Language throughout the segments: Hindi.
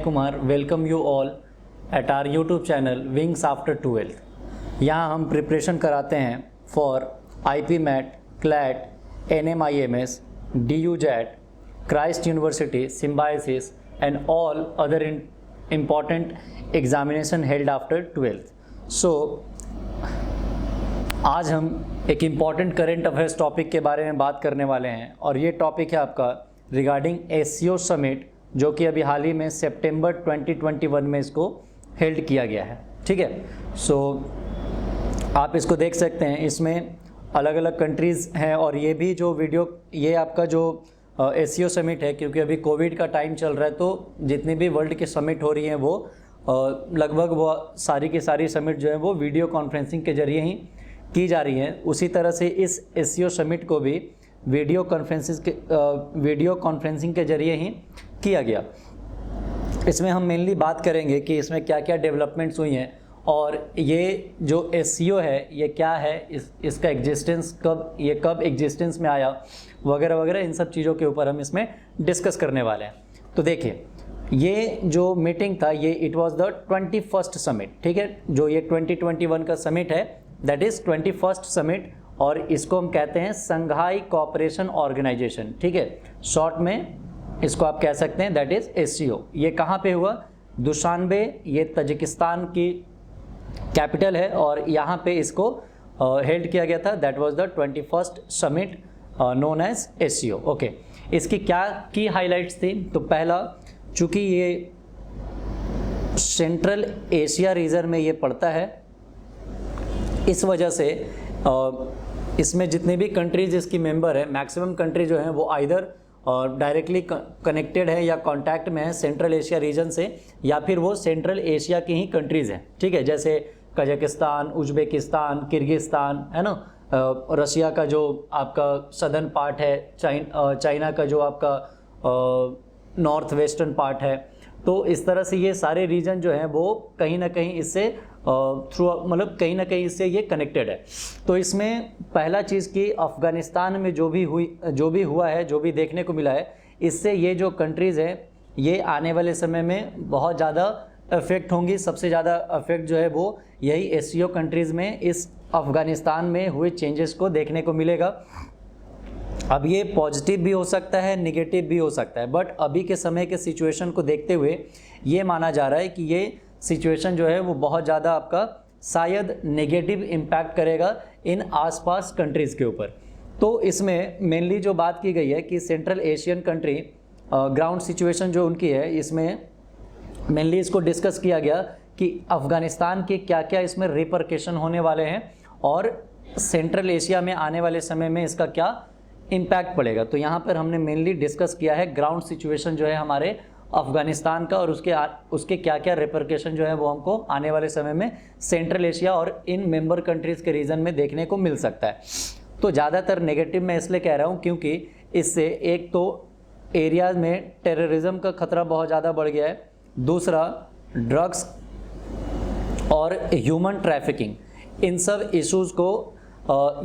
Kumar welcome you all at our YouTube channel Wings After 12th। यहाँ हम प्रिपरेशन कराते हैं for IP MAT, CLAT, NMIMS, DU JAT, Christ University, Symbiosis and all other important examination held after 12th। So आज हम एक इम्पॉर्टेंट करेंट अफेयर्स टॉपिक के बारे में बात करने वाले हैं और ये टॉपिक है आपका रिगार्डिंग SCO समिट, जो कि अभी हाल ही में सितंबर 2021 में इसको हेल्ड किया गया है। ठीक है, सो आप इसको देख सकते हैं, इसमें अलग अलग कंट्रीज़ हैं और ये भी जो वीडियो ये आपका जो SCO समिट है, क्योंकि अभी कोविड का टाइम चल रहा है तो जितनी भी वर्ल्ड की समिट हो रही हैं वो लगभग वो सारी की सारी समिट जो है वो वीडियो कॉन्फ्रेंसिंग के जरिए ही की जा रही हैं। उसी तरह से इस SCO समिट को भी वीडियो कॉन्फ्रेंसिंग के जरिए ही किया गया। इसमें हम मेनली बात करेंगे कि इसमें क्या क्या डेवलपमेंट्स हुई हैं और ये जो SCO है ये क्या है, इसका एग्जिस्टेंस कब एग्जिस्टेंस में आया वगैरह वगैरह, इन सब चीज़ों के ऊपर हम इसमें डिस्कस करने वाले हैं। तो देखिए, ये जो मीटिंग था ये it was the 21st summit. ठीक है, जो ये 2021 का समिट है दैट इज़ 21st समिट और इसको हम कहते हैं संघाई कोऑपरेशन ऑर्गेनाइजेशन। ठीक है, शॉर्ट में इसको आप कह सकते हैं दैट इज़ SCO। ये कहाँ पे हुआ? दुशानबे, ये तजिकिस्तान की कैपिटल है और यहाँ पे इसको हेल्ड किया गया था। That was the 21st summit known as SCO। Okay, इसकी क्या की हाइलाइट्स थी? तो पहला, चूँकि ये सेंट्रल एशिया रीजन में ये पड़ता है, इस वजह से इसमें जितने भी कंट्रीज इसकी मेंबर है, मैक्सिमम कंट्री जो हैं वो आइदर डायरेक्टली कनेक्टेड है या कांटेक्ट में है सेंट्रल एशिया रीजन से, या फिर वो सेंट्रल एशिया की ही कंट्रीज़ हैं। ठीक है, जैसे कजाकिस्तान, उज्बेकिस्तान, किर्गिस्तान, है ना, रशिया का जो आपका सदर्न पार्ट है, चाइना का जो आपका नॉर्थ वेस्टर्न पार्ट है। तो इस तरह से ये सारे रीजन जो हैं वो कहीं ना कहीं इससे मतलब कहीं ना कहीं इससे ये कनेक्टेड है। तो इसमें पहला चीज़ कि अफ़गानिस्तान में जो भी हुआ है, जो भी देखने को मिला है, इससे ये जो कंट्रीज़ हैं ये आने वाले समय में बहुत ज़्यादा अफेक्ट होंगी। सबसे ज़्यादा अफेक्ट जो है वो यही SCO कंट्रीज़ में इस अफ़गानिस्तान में हुए चेंजेस को देखने को मिलेगा। अब ये पॉजिटिव भी हो सकता है, नेगेटिव भी हो सकता है, बट अभी के समय के सिचुएशन को देखते हुए ये माना जा रहा है कि ये सिचुएशन जो है वो बहुत ज़्यादा आपका शायद नेगेटिव इम्पैक्ट करेगा इन आसपास कंट्रीज़ के ऊपर। तो इसमें मेनली जो बात की गई है कि central Asian country ground situation जो उनकी है, इसमें मेनली इसको डिस्कस किया गया कि अफ़गानिस्तान के क्या क्या इसमें रिपरकेशन होने वाले हैं और सेंट्रल एशिया में आने वाले समय में इसका क्या इम्पैक्ट पड़ेगा। तो यहाँ पर हमने मेनली डिस्कस किया है ग्राउंड सिचुएशन जो है हमारे अफ़गानिस्तान का और उसके क्या क्या रिपरकेशन जो है वो हमको आने वाले समय में सेंट्रल एशिया और इन मेंबर कंट्रीज़ के रीजन में देखने को मिल सकता है। तो ज़्यादातर नेगेटिव मैं इसलिए कह रहा हूँ क्योंकि इससे एक तो एरियाज़ में टेररिज्म का खतरा बहुत ज़्यादा बढ़ गया है, दूसरा ड्रग्स और ह्यूमन ट्रैफिकिंग, इन सब इश्यूज़ को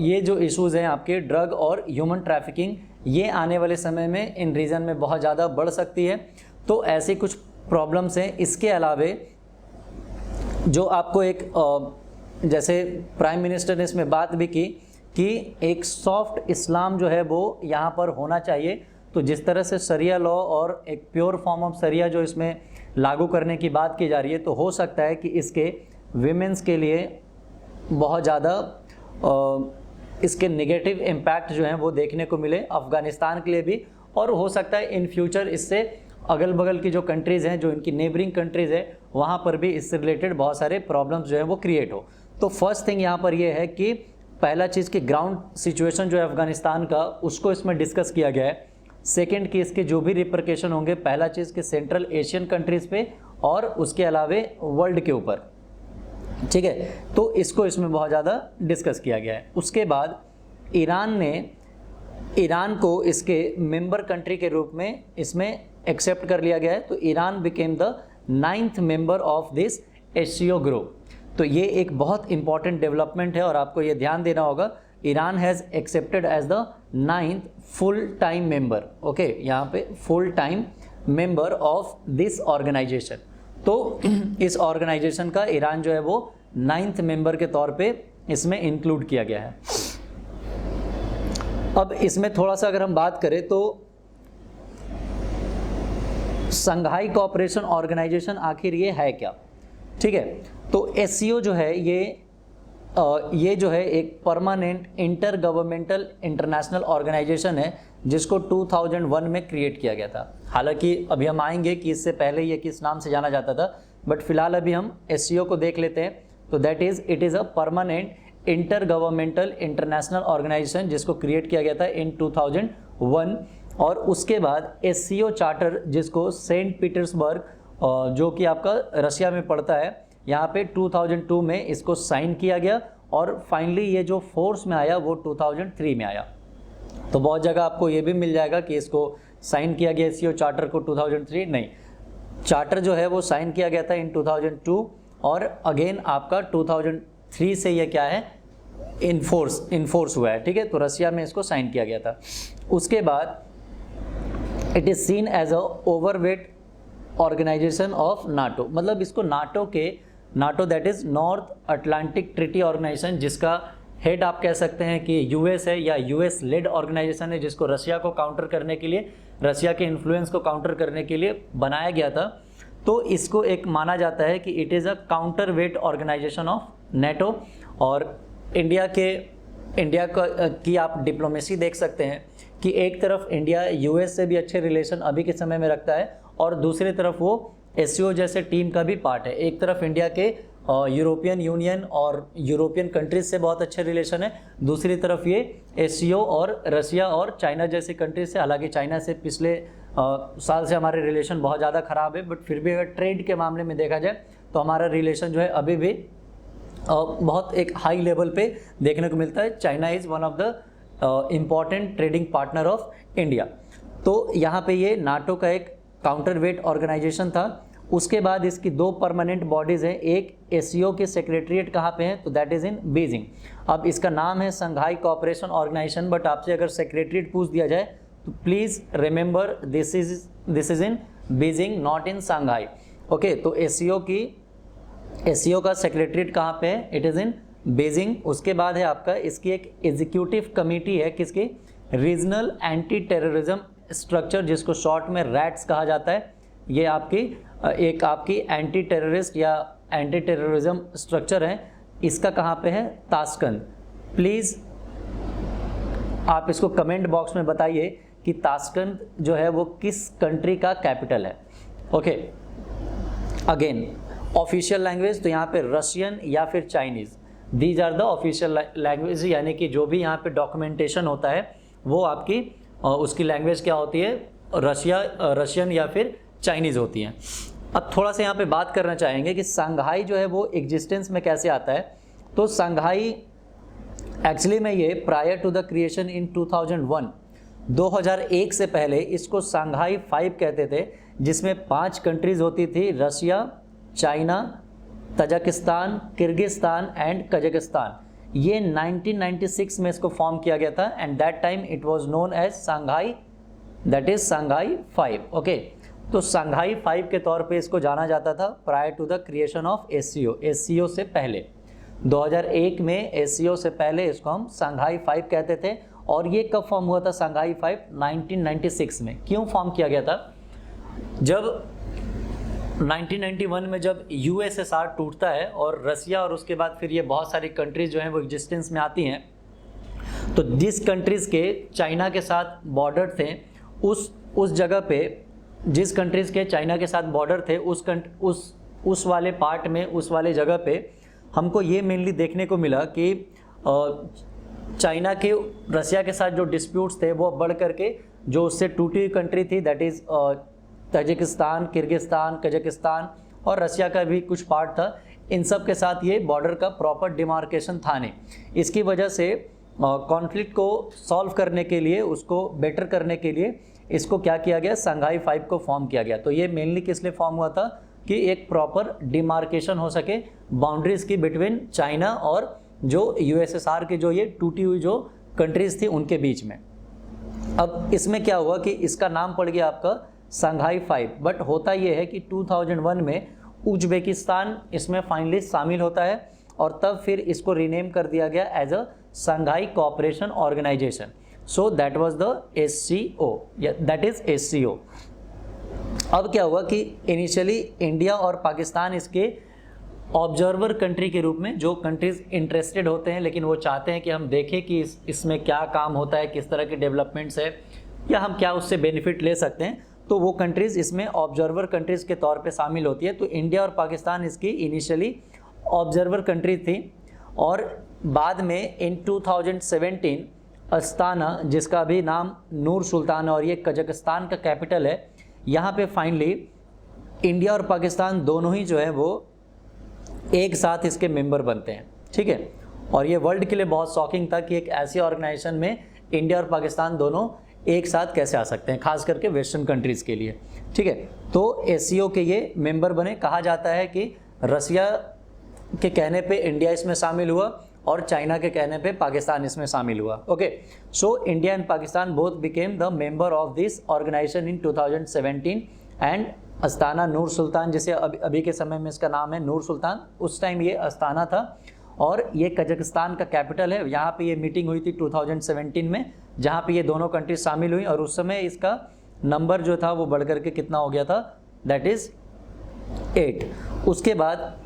ये जो इश्यूज़ हैं आपके ड्रग और ह्यूमन ट्रैफिकिंग, ये आने वाले समय में इन रीजन में बहुत ज़्यादा बढ़ सकती है। तो ऐसे कुछ प्रॉब्लम्स हैं। इसके अलावे जो आपको एक जैसे प्राइम मिनिस्टर ने इसमें बात भी की कि एक सॉफ्ट इस्लाम जो है वो यहाँ पर होना चाहिए। तो जिस तरह से शरिया लॉ और एक प्योर फॉर्म ऑफ शरिया जो इसमें लागू करने की बात की जा रही है, तो हो सकता है कि इसके विमेंस के लिए बहुत ज़्यादा इसके नेगेटिव इम्पैक्ट जो हैं वो देखने को मिले अफ़गानिस्तान के लिए भी, और हो सकता है इन फ्यूचर इससे अगल बगल की जो कंट्रीज़ हैं, जो इनकी नेबरिंग कंट्रीज़ है, वहाँ पर भी इससे रिलेटेड बहुत सारे प्रॉब्लम्स जो है वो क्रिएट हो। तो फर्स्ट थिंग यहाँ पर ये है कि पहला चीज़ कि ग्राउंड सिचुएशन जो है अफ़गानिस्तान का, उसको इसमें डिस्कस किया गया है। सेकेंड कि इसके जो भी रिपरकेशन होंगे, पहला चीज़ कि सेंट्रल एशियन कंट्रीज़ पे और उसके अलावे वर्ल्ड के ऊपर। ठीक है, तो इसको इसमें बहुत ज़्यादा डिस्कस किया गया है। उसके बाद ईरान को इसके मेंबर कंट्री के रूप में इसमें एक्सेप्ट कर लिया गया है। तो Iran became the 9th member of this SCO group. तो ये एक बहुत इंपॉर्टेंट डेवलपमेंट है और आपको ये ध्यान देना होगा, Iran has accepted as the 9th full time member. Okay, यहाँ पे full time member of this organisation. तो इस ऑर्गेनाइजेशन का ईरान जो है वो 9th मेंबर के तौर पे इसमें इंक्लूड किया गया है। अब इसमें थोड़ा सा अगर हम बात करें तो संघाई कोऑपरेशन ऑर्गेनाइजेशन आखिर ये है क्या, ठीक है। तो एससीओ जो है ये जो है एक permanent intergovernmental international organisation है जिसको 2001 में क्रिएट किया गया था। हालांकि अभी हम आएंगे कि इससे पहले ये किस नाम से जाना जाता था, बट फिलहाल अभी हम एससीओ को देख लेते हैं। तो that is it is a permanent intergovernmental international organisation जिसको क्रिएट किया गया था इन 2001। और उसके बाद एससीओ चार्टर जिसको सेंट पीटर्सबर्ग जो कि आपका रशिया में पड़ता है, यहाँ पे 2002 में इसको साइन किया गया और फाइनली ये जो फोर्स में आया वो 2003 में आया। तो बहुत जगह आपको ये भी मिल जाएगा कि इसको साइन किया गया एससीओ चार्टर को 2003, नहीं, चार्टर जो है वो साइन किया गया था इन 2002 और अगेन आपका 2003 से ये क्या है इन्फोर्स हुआ है, ठीक है। तो रशिया में इसको साइन किया गया था। उसके बाद it is seen as a overweight organisation of NATO, मतलब इसको NATO that is North Atlantic Treaty Organisation, जिसका हेड आप कह सकते हैं कि यूएस है या यूएस लेड ऑर्गेनाइजेशन है, जिसको रशिया को काउंटर करने के लिए, रशिया के इन्फ्लुएंस को काउंटर करने के लिए बनाया गया था। तो इसको एक माना जाता है कि it is a counter weight organisation of NATO. और इंडिया की आप डिप्लोमेसी देख सकते हैं कि एक तरफ इंडिया यूएस से भी अच्छे रिलेशन अभी के समय में रखता है और दूसरी तरफ वो एससीओ जैसे टीम का भी पार्ट है। एक तरफ इंडिया के यूरोपियन यूनियन और यूरोपियन कंट्रीज से बहुत अच्छे रिलेशन है, दूसरी तरफ ये एससीओ और रशिया और चाइना जैसे कंट्रीज से, हालांकि चाइना से पिछले साल से हमारे रिलेशन बहुत ज़्यादा ख़राब है, बट फिर भी अगर ट्रेड के मामले में देखा जाए तो हमारा रिलेशन जो है अभी भी बहुत एक हाई लेवल पे देखने को मिलता है। China is one of the important trading partner of India. तो यहाँ पे ये नाटो का एक काउंटर वेट ऑर्गेनाइजेशन था। उसके बाद इसकी 2 परमानेंट बॉडीज़ हैं, एक एससीओ के सेक्रेटरीट कहाँ पे है, तो दैट इज़ इन बीजिंग। अब इसका नाम है संघाई कोऑपरेशन ऑर्गेनाइजेशन, बट आपसे अगर सेक्रेटरीट पूछ दिया जाए तो please remember this is in Beijing, not in Shanghai. Okay, तो एससीओ का सेक्रेटरीट कहाँ पे है, इट इज़ इन बीजिंग। उसके बाद है आपका इसकी एक एग्जीक्यूटिव कमेटी है, किसकी, रीजनल एंटी टेररिज्म स्ट्रक्चर, जिसको शॉर्ट में रैट्स कहा जाता है। ये आपकी एंटी टेररिस्ट या एंटी टेररिज्म स्ट्रक्चर है। इसका कहाँ पे है, ताशकंद। प्लीज़ आप इसको कमेंट बॉक्स में बताइए कि ताशकंद जो है वो किस कंट्री का कैपिटल है। ओके, अगेन ऑफिशियल लैंग्वेज, तो यहाँ पे रशियन या फिर Chinese, these are the official language, यानी कि जो भी यहाँ पे डॉक्यूमेंटेशन होता है वो आपकी उसकी लैंग्वेज क्या होती है, रशियन या फिर चाइनीज़ होती हैं। अब थोड़ा सा यहाँ पे बात करना चाहेंगे कि संघाई जो है वो एग्जिस्टेंस में कैसे आता है। तो संघाई एक्चुअली में ये prior to the creation in 2001 से पहले इसको संघाई 5 कहते थे, जिसमें 5 कंट्रीज़ होती थी, Russia, China, Tajikistan, Kyrgyzstan and Kazakhstan. ये 1996 में इसको फॉर्म किया गया था and that time it was known as Shanghai, that is Shanghai 5। Okay, तो संघाई 5 के तौर पे इसको जाना जाता था prior to the creation of SCO से पहले। 2001 में एससीओ से पहले इसको हम संघाई 5 कहते थे। और ये कब फॉर्म हुआ था संघाई 5, 1996 में। क्यों फॉर्म किया गया था, जब 1991 में जब यूएसएसआर टूटता है और रशिया और उसके बाद फिर ये बहुत सारी कंट्रीज जो हैं वो एग्जिस्टेंस में आती हैं, तो जिस कंट्रीज़ के चाइना के साथ बॉर्डर थे उस जगह पे, जिस कंट्रीज़ के चाइना के साथ बॉर्डर थे उस वाले पार्ट में, उस वाले जगह पे हमको ये मेनली देखने को मिला कि चाइना के रशिया के साथ जो डिस्प्यूट्स थे वो बढ़ करके जो उससे टूटी हुई कंट्री थी, that is Tajikistan, Kyrgyzstan, Kazakhstan और रशिया का भी कुछ पार्ट था, इन सब के साथ ये बॉर्डर का प्रॉपर डिमार्केशन था नहीं। इसकी वजह से कॉन्फ्लिक्ट को सॉल्व करने के लिए, उसको बेटर करने के लिए इसको क्या किया गया, संघाई 5 को फॉर्म किया गया। तो ये मेनली किस लिए फॉर्म हुआ था कि एक प्रॉपर डिमार्केशन हो सके बाउंड्रीज की बिटवीन चाइना और जो यूएसएसआर के जो ये टूटी हुई जो कंट्रीज़ थी उनके बीच में। अब इसमें क्या हुआ कि इसका नाम पड़ गया आपका संघाई 5, बट होता ये है कि 2001 में उज्बेकिस्तान इसमें फाइनली शामिल होता है और तब फिर इसको रीनेम कर दिया गया as a Shanghai Cooperation Organisation. So that was the SCO, that is SCO। अब क्या हुआ कि इनिशियली इंडिया और पाकिस्तान इसके ऑब्जर्वर कंट्री के रूप में, जो कंट्रीज इंटरेस्टेड होते हैं लेकिन वो चाहते हैं कि हम देखें कि इसमें क्या काम होता है, किस तरह के डेवलपमेंट्स है या हम क्या उससे बेनिफिट ले सकते हैं, तो वो कंट्रीज़ इसमें ऑब्जर्वर कंट्रीज़ के तौर पे शामिल होती है। तो इंडिया और पाकिस्तान इसकी इनिशियली ऑब्जर्वर कंट्री थी और बाद में इन 2017 अस्ताना, जिसका भी नाम नूर सुल्तान और ये कजाकिस्तान का कैपिटल है, यहाँ पे फाइनली इंडिया और पाकिस्तान दोनों ही जो है वो एक साथ इसके मेंबर बनते हैं। ठीक है, और ये वर्ल्ड के लिए बहुत शॉकिंग था कि एक ऐसी ऑर्गेनाइजेशन में इंडिया और पाकिस्तान दोनों एक साथ कैसे आ सकते हैं, खास करके वेस्टर्न कंट्रीज़ के लिए। ठीक है, तो SCO के ये मेंबर बने। कहा जाता है कि रसिया के कहने पे इंडिया इसमें शामिल हुआ और चाइना के कहने पे पाकिस्तान इसमें शामिल हुआ। Okay, so India and Pakistan both became the member of this organisation in 2017 and Astana Nur Sultan, जिसे अभी के समय में इसका नाम है नूर सुल्तान, उस टाइम ये अस्ताना था और ये कजाकिस्तान का कैपिटल है। यहाँ पे ये मीटिंग हुई थी 2017 में, जहाँ पे ये दोनों कंट्रीज शामिल हुई और उस समय इसका नंबर जो था वो बढ़ करके कितना हो गया था, दैट इज़ 8। उसके बाद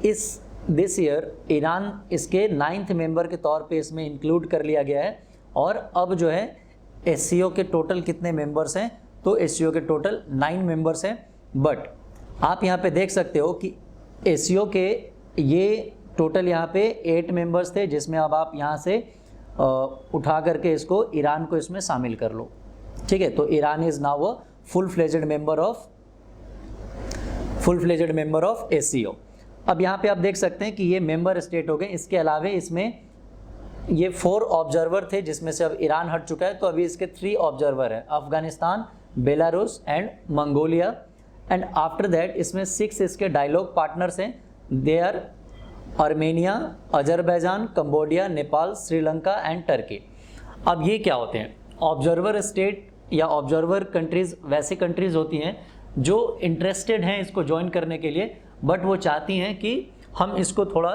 दिस ईयर ईरान इसके 9th मेंबर के तौर पे इसमें इंक्लूड कर लिया गया है। और अब जो है SCO के टोटल कितने मेंबर्स हैं, तो SCO के टोटल 9 मेंबर्स हैं। बट आप यहाँ पे देख सकते हो कि SCO के ये टोटल यहाँ पे 8 मेंबर्स थे, जिसमें अब आप यहाँ से उठा करके इसको ईरान को इसमें शामिल कर लो। ठीक है, तो Iran is now a full fledged member of SCO। अब यहाँ पे आप देख सकते हैं कि ये मेंबर स्टेट हो गए। इसके अलावे इसमें ये 4 ऑब्जर्वर थे, जिसमें से अब ईरान हट चुका है, तो अभी इसके 3 ऑब्जर्वर हैं, Afghanistan, Belarus and Mongolia. And after that इसमें 6 इसके डायलॉग पार्टनर्स हैं, they are Armenia, Azerbaijan, Cambodia, Nepal, Sri Lanka and Turkey. अब ये क्या होते हैं, ऑब्जर्वर स्टेट या ऑब्जर्वर कंट्रीज़ वैसी कंट्रीज़ होती हैं जो इंटरेस्टेड हैं इसको ज्वाइन करने के लिए, बट वो चाहती हैं कि हम इसको थोड़ा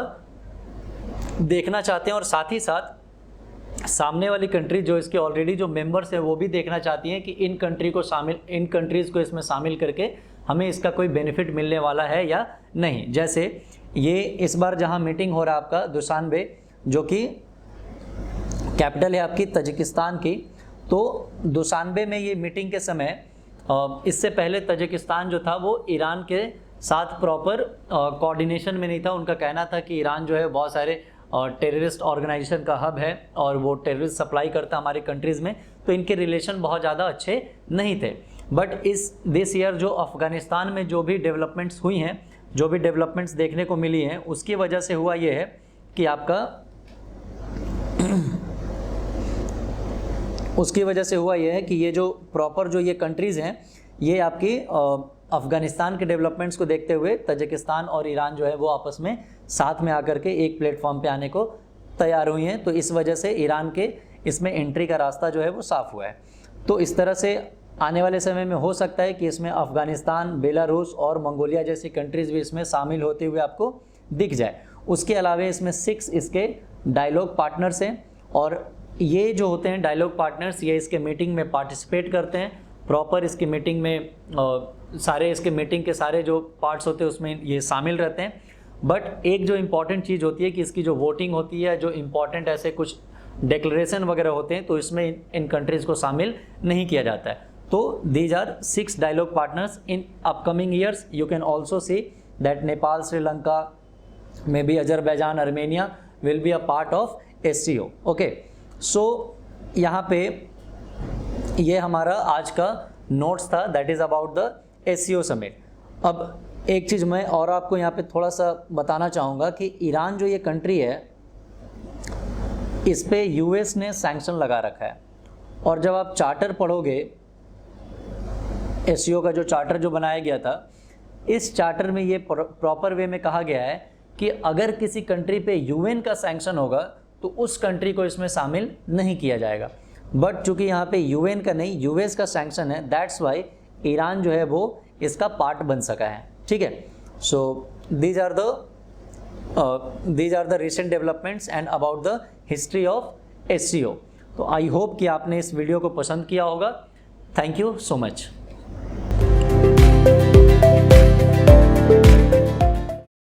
देखना चाहते हैं और साथ ही साथ सामने वाली कंट्री जो इसके ऑलरेडी जो मेंबर्स हैं वो भी देखना चाहती हैं कि इन कंट्रीज़ को इसमें शामिल करके हमें इसका कोई बेनिफिट मिलने वाला है या नहीं। जैसे ये इस बार जहां मीटिंग हो रहा है आपका दुशानबे, जो कि कैपिटल है आपकी तजिकिस्तान की, तो दुशानबे में ये मीटिंग के समय इससे पहले तजिकिस्तान जो था वो ईरान के साथ प्रॉपर कोऑर्डिनेशन में नहीं था। उनका कहना था कि ईरान जो है बहुत सारे टेररिस्ट ऑर्गेनाइजेशन का हब है और वो टेररिस्ट सप्लाई करता हमारी कंट्रीज़ में, तो इनके रिलेशन बहुत ज़्यादा अच्छे नहीं थे। बट दिस ईयर जो अफ़गानिस्तान में जो भी डेवलपमेंट्स हुई हैं, जो भी डेवलपमेंट्स देखने को मिली हैं, उसकी वजह से हुआ ये है कि ये जो प्रॉपर जो ये कंट्रीज़ हैं, ये आपकी अफ़गानिस्तान के डेवलपमेंट्स को देखते हुए तजिकिस्तान और ईरान जो है वो आपस में साथ में आकर के एक प्लेटफॉर्म पे आने को तैयार हुई हैं। तो इस वजह से ईरान के इसमें एंट्री का रास्ता जो है वो साफ़ हुआ है। तो इस तरह से आने वाले समय में हो सकता है कि इसमें अफ़गानिस्तान, बेलारूस और मंगोलिया जैसी कंट्रीज़ भी इसमें शामिल होते हुए आपको दिख जाए। उसके अलावा इसमें 6 इसके डायलॉग पार्टनर्स हैं और ये जो होते हैं डायलॉग पार्टनर्स, ये इसके मीटिंग में पार्टिसिपेट करते हैं प्रॉपर। इसकी मीटिंग में सारे इसके मीटिंग के सारे जो पार्ट्स होते हैं उसमें ये शामिल रहते हैं। बट एक जो इम्पॉर्टेंट चीज़ होती है कि इसकी जो वोटिंग होती है, जो इम्पॉर्टेंट ऐसे कुछ डिक्लेरेशन वगैरह होते हैं, तो इसमें इन कंट्रीज़ को शामिल नहीं किया जाता है। तो these are 6 dialogue partners. In upcoming years you can also see that Nepal, Sri Lanka, may be Azerbaijan, Armenia will be a part of SCO। Okay, so यहाँ पे ये हमारा आज का नोट्स था, that is about the SCO summit. अब एक चीज़ मैं और आपको यहाँ पे थोड़ा सा बताना चाहूँगा कि ईरान जो ये कंट्री है, इस पे US ने सैंक्शन लगा रखा है। और जब आप चार्टर पढ़ोगे, SCO का जो चार्टर जो बनाया गया था, इस चार्टर में ये प्रॉपर वे में कहा गया है कि अगर किसी कंट्री पे UN का सैंक्शन होगा तो उस कंट्री को इसमें शामिल नहीं किया जाएगा। बट चूंकि यहाँ पे UN का नहीं, US का सैंक्शन है, दैट्स वाई ईरान जो है वो इसका पार्ट बन सका है। ठीक है, so these are the recent developments and about the history of SCO। तो आई होप कि आपने इस वीडियो को पसंद किया होगा। Thank you so much.